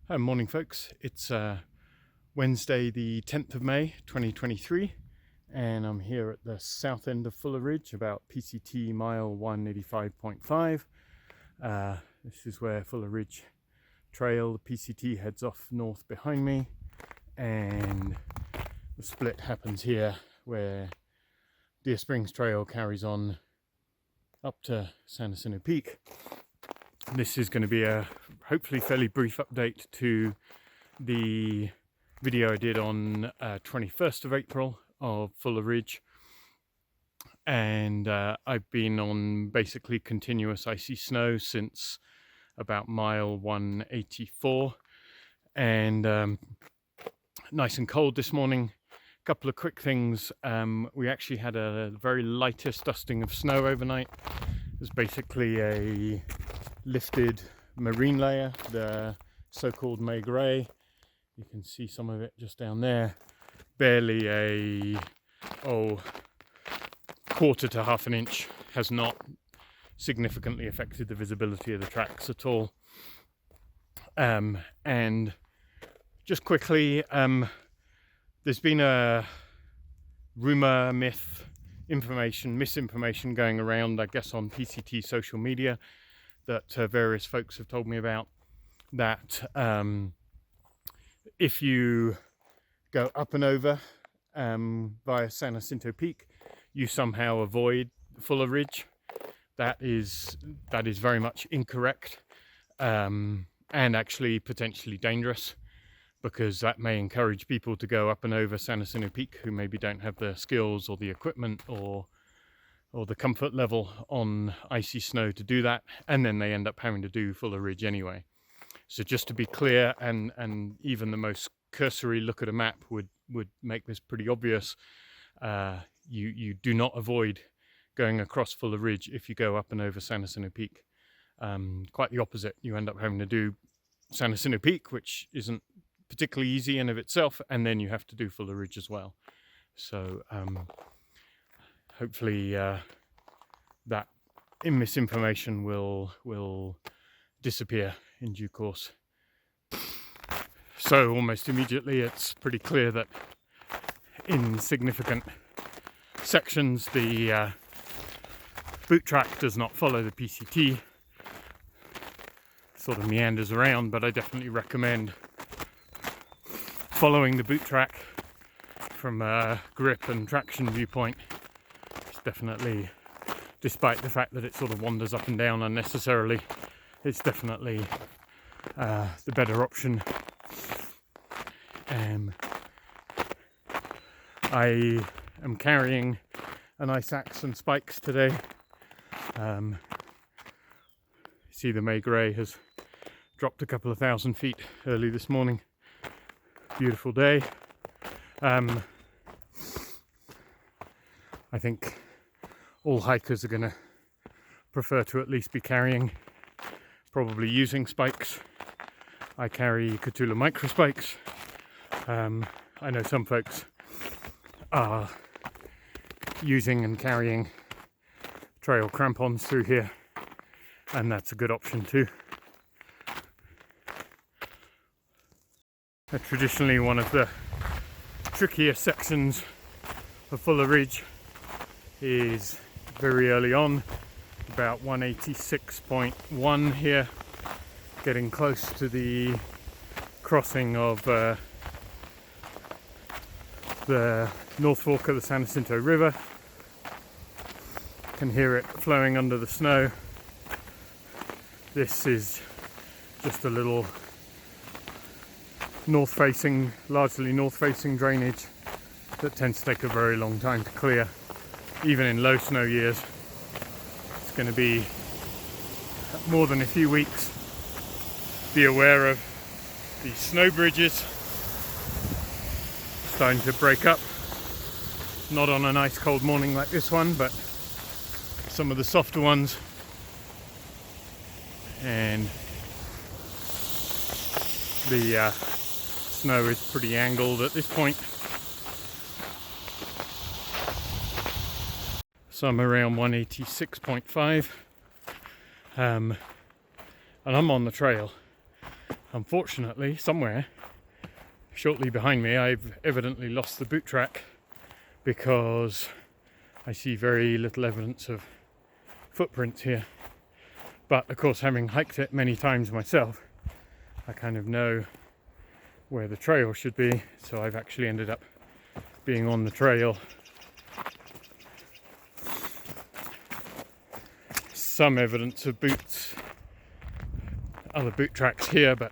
Morning folks, it's Wednesday the 10th of May 2023 and I'm here at the south end of Fuller Ridge, about PCT mile 185.5. This is where Fuller Ridge Trail, the PCT, heads off north behind me, and the split happens here where Deer Springs Trail carries on up to San Jacinto Peak. This is going to be a hopefully fairly brief update to the video I did on 21st of April of Fuller Ridge, and I've been on basically continuous icy snow since about mile 184, and nice and cold this morning. A couple of quick things. We actually had a very lightest dusting of snow overnight. It was basically a lifted marine layer, the so-called May grey. You can see some of it just down there. Barely a quarter to half an inch. Has not significantly affected the visibility of the tracks at all. And just quickly, there's been a rumor, myth, misinformation going around, I guess, on PCT social media that various folks have told me about, that if you go up and over via San Jacinto Peak, you somehow avoid Fuller Ridge. That is very much incorrect, and actually potentially dangerous, because that may encourage people to go up and over San Jacinto Peak who maybe don't have the skills or the equipment or the comfort level on icy snow to do that, and then they end up having to do Fuller Ridge anyway. So just to be clear, and even the most cursory look at a map would make this pretty obvious, you do not avoid going across Fuller Ridge if you go up and over San Jacinto Peak. Quite the opposite. You end up having to do San Jacinto Peak, which isn't particularly easy in of itself, and then you have to do Fuller Ridge as well. So hopefully that misinformation will disappear in due course. So almost immediately it's pretty clear that in significant sections the boot track does not follow the PCT, sort of meanders around, but I definitely recommend following the boot track from a grip and traction viewpoint. It's definitely, despite the fact that it sort of wanders up and down unnecessarily, it's definitely the better option. I am carrying an ice axe and spikes today. See, the May grey has dropped a couple of thousand feet early this morning. Beautiful day. I think all hikers are going to prefer to at least be carrying, probably using spikes. I carry Cthulhu micro spikes. I know some folks are using and carrying trail crampons through here, and that's a good option too. Traditionally, one of the trickier sections of Fuller Ridge is very early on, about 186.1 here, getting close to the crossing of the North Fork of the San Jacinto River. Can hear it flowing under the snow. This is just a little largely north-facing drainage that tends to take a very long time to clear, even in low snow years. It's going to be more than a few weeks. Be aware of these snow bridges starting to break up. Not on a nice cold morning like this one, but some of the softer ones. And the snow is pretty angled at this point. So I'm around 186.5, and I'm on the trail. Unfortunately, somewhere shortly behind me, I've evidently lost the boot track, because I see very little evidence of footprints here. But of course, having hiked it many times myself, I kind of know where the trail should be, so I've actually ended up being on the trail. Some evidence of boots, other boot tracks here, but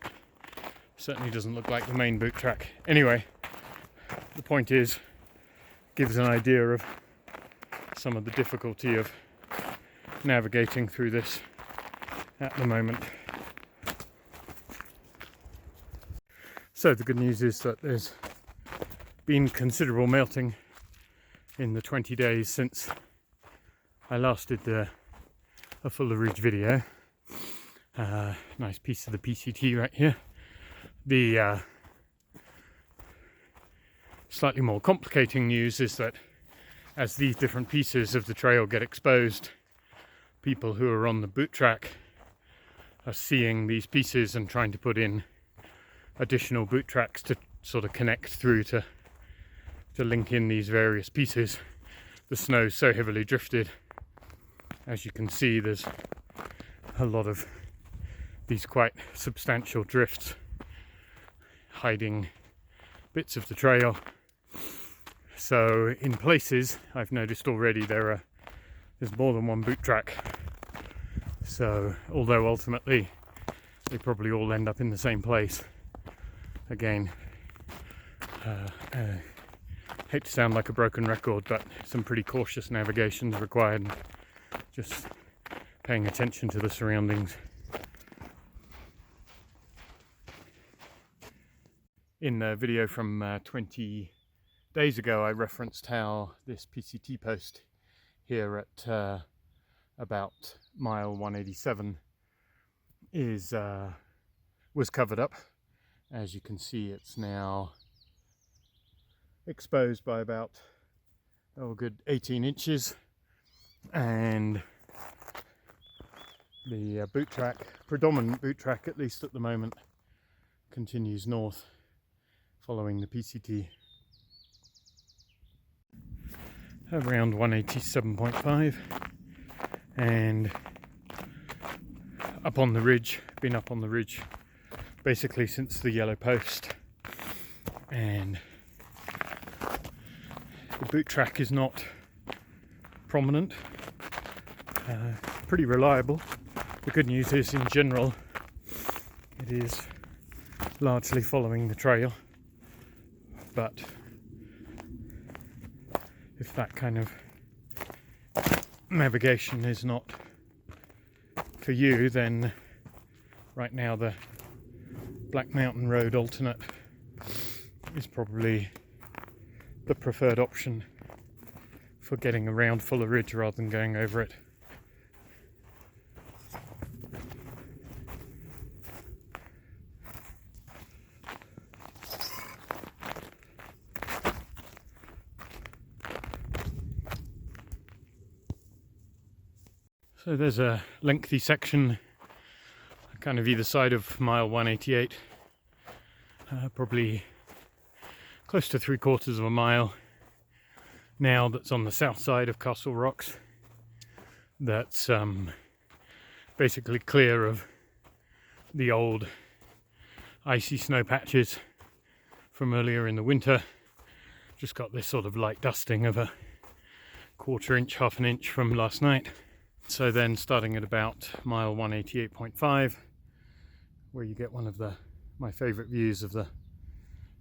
certainly doesn't look like the main boot track. Anyway, the point is, gives an idea of some of the difficulty of navigating through this at the moment. So the good news is that there's been considerable melting in the 20 days since I last did a fuller ridge video. Nice piece of the PCT right here. The slightly more complicating news is that as these different pieces of the trail get exposed, people who are on the boot track are seeing these pieces and trying to put in additional boot tracks to sort of connect through to link in these various pieces. The snow's so heavily drifted, as you can see, there's a lot of these quite substantial drifts hiding bits of the trail. So in places, I've noticed already there's more than one boot track. So although ultimately they probably all end up in the same place, again, hate to sound like a broken record, but some pretty cautious navigation is required, and just paying attention to the surroundings. In the video from 20 days ago, I referenced how this PCT post here at about mile 187 was covered up. As you can see, it's now exposed by about a good 18 inches, and the boot track, predominant boot track at least at the moment, continues north following the PCT. Around 187.5, and up on the ridge, been up on the ridge basically since the yellow post, and the boot track is not prominent, pretty reliable. The good news is, in general, it is largely following the trail, but if that kind of navigation is not for you, then right now the Black Mountain Road alternate is probably the preferred option for getting around Fuller Ridge rather than going over it. So there's a lengthy section kind of either side of mile 188, probably close to 3/4 of a mile now, that's on the south side of Castle Rocks, that's basically clear of the old icy snow patches from earlier in the winter. Just got this sort of light dusting of a 1/4 inch, 1/2 inch from last night. So then, starting at about mile 188.5, where you get one of my favourite views of the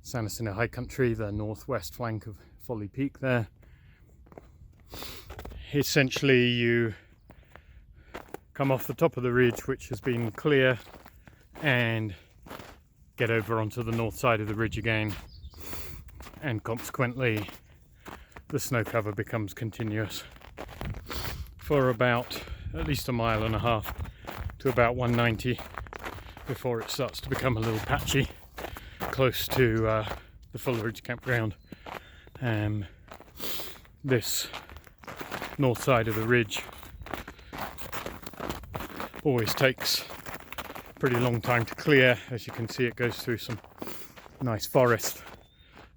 Sanderson High Country, the northwest flank of Folly Peak there. Essentially, you come off the top of the ridge, which has been clear, and get over onto the north side of the ridge again, and consequently the snow cover becomes continuous for about at least 1.5 miles to about 190 before it starts to become a little patchy close to the Fuller Ridge campground. This north side of the ridge always takes pretty long time to clear. As you can see, it goes through some nice forest.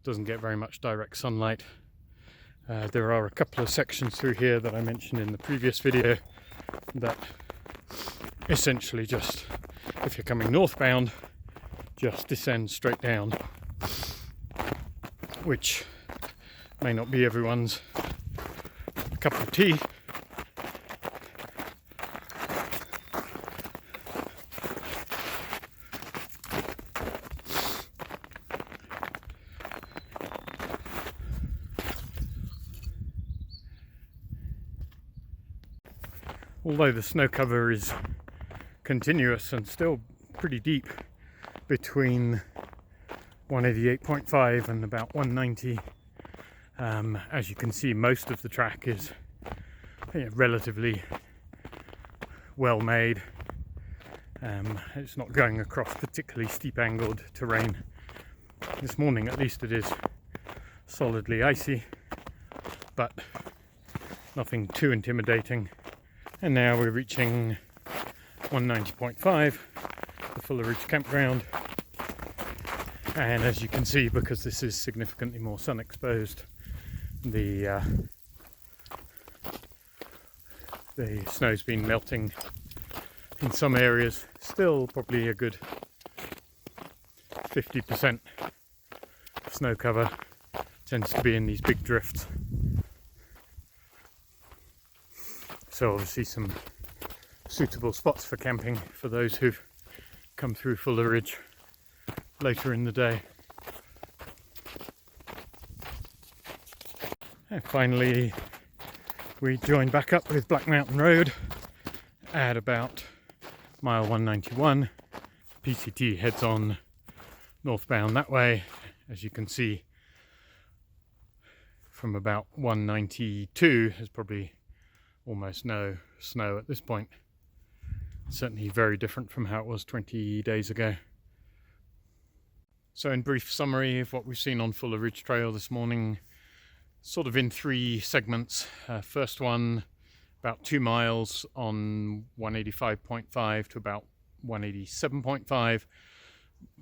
Doesn't get very much direct sunlight. There are a couple of sections through here that I mentioned in the previous video that essentially just, if you're coming northbound, just descend straight down, which may not be everyone's cup of tea. Although the snow cover is continuous and still pretty deep between 188.5 and about 190, as you can see, most of the track is relatively well made. It's not going across particularly steep angled terrain. This morning at least it is solidly icy, but nothing too intimidating. And now we're reaching 190.5, the Fuller Ridge campground. And as you can see, because this is significantly more sun exposed, the snow's been melting in some areas. Still probably a good 50% snow cover tends to be in these big drifts. So obviously some suitable spots for camping for those who've come through Fuller Ridge later in the day. And finally we join back up with Black Mountain Road at about mile 191. PCT heads on northbound that way. As you can see, from about 192 there's probably almost no snow at this point. Certainly very different from how it was 20 days ago. So in brief summary of what we've seen on Fuller Ridge Trail this morning, sort of in three segments. First one, about 2 miles on 185.5 to about 187.5.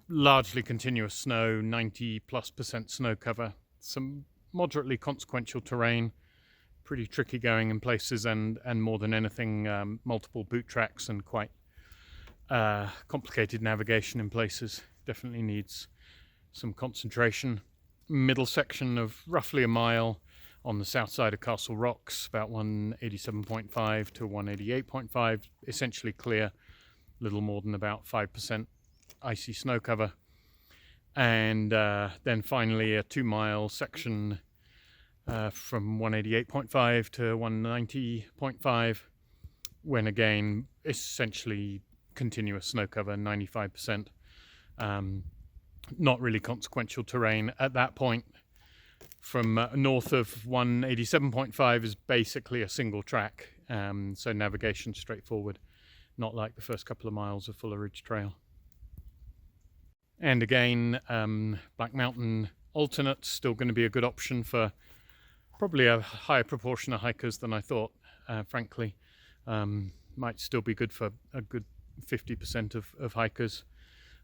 Largely continuous snow, 90+% snow cover. Some moderately consequential terrain. Pretty tricky going in places, and more than anything, multiple boot tracks and quite complicated navigation in places. Definitely needs some concentration. Middle section of roughly a mile on the south side of Castle Rocks, about 187.5 to 188.5, essentially clear, little more than about 5% icy snow cover. And then finally a 2 mile section from 188.5 to 190.5, when again essentially continuous snow cover, 95%. Not really consequential terrain at that point. From north of 187.5 is basically a single track, so navigation straightforward, not like the first couple of miles of Fuller Ridge Trail. And again, Black Mountain alternates still going to be a good option for probably a higher proportion of hikers than I thought, frankly. Might still be good for a good 50% of hikers,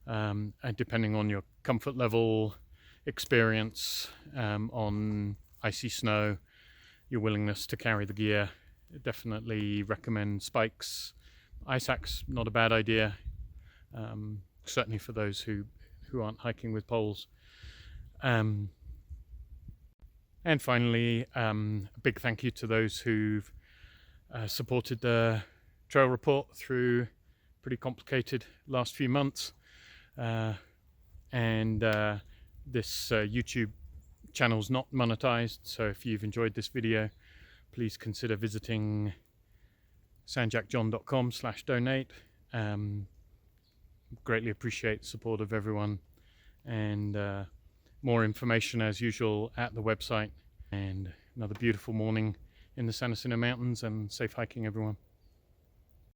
and depending on your comfort level, experience on icy snow, your willingness to carry the gear. Definitely recommend spikes. Ice axe, not a bad idea, certainly for those who aren't hiking with poles. And finally, a big thank you to those who've supported the trail report through pretty complicated last few months. This YouTube channel's not monetized, so if you've enjoyed this video, please consider visiting sandjackjohn.com/donate. Greatly appreciate the support of everyone, and more information as usual at the website. And another beautiful morning in the San Jacinto Mountains, and safe hiking everyone.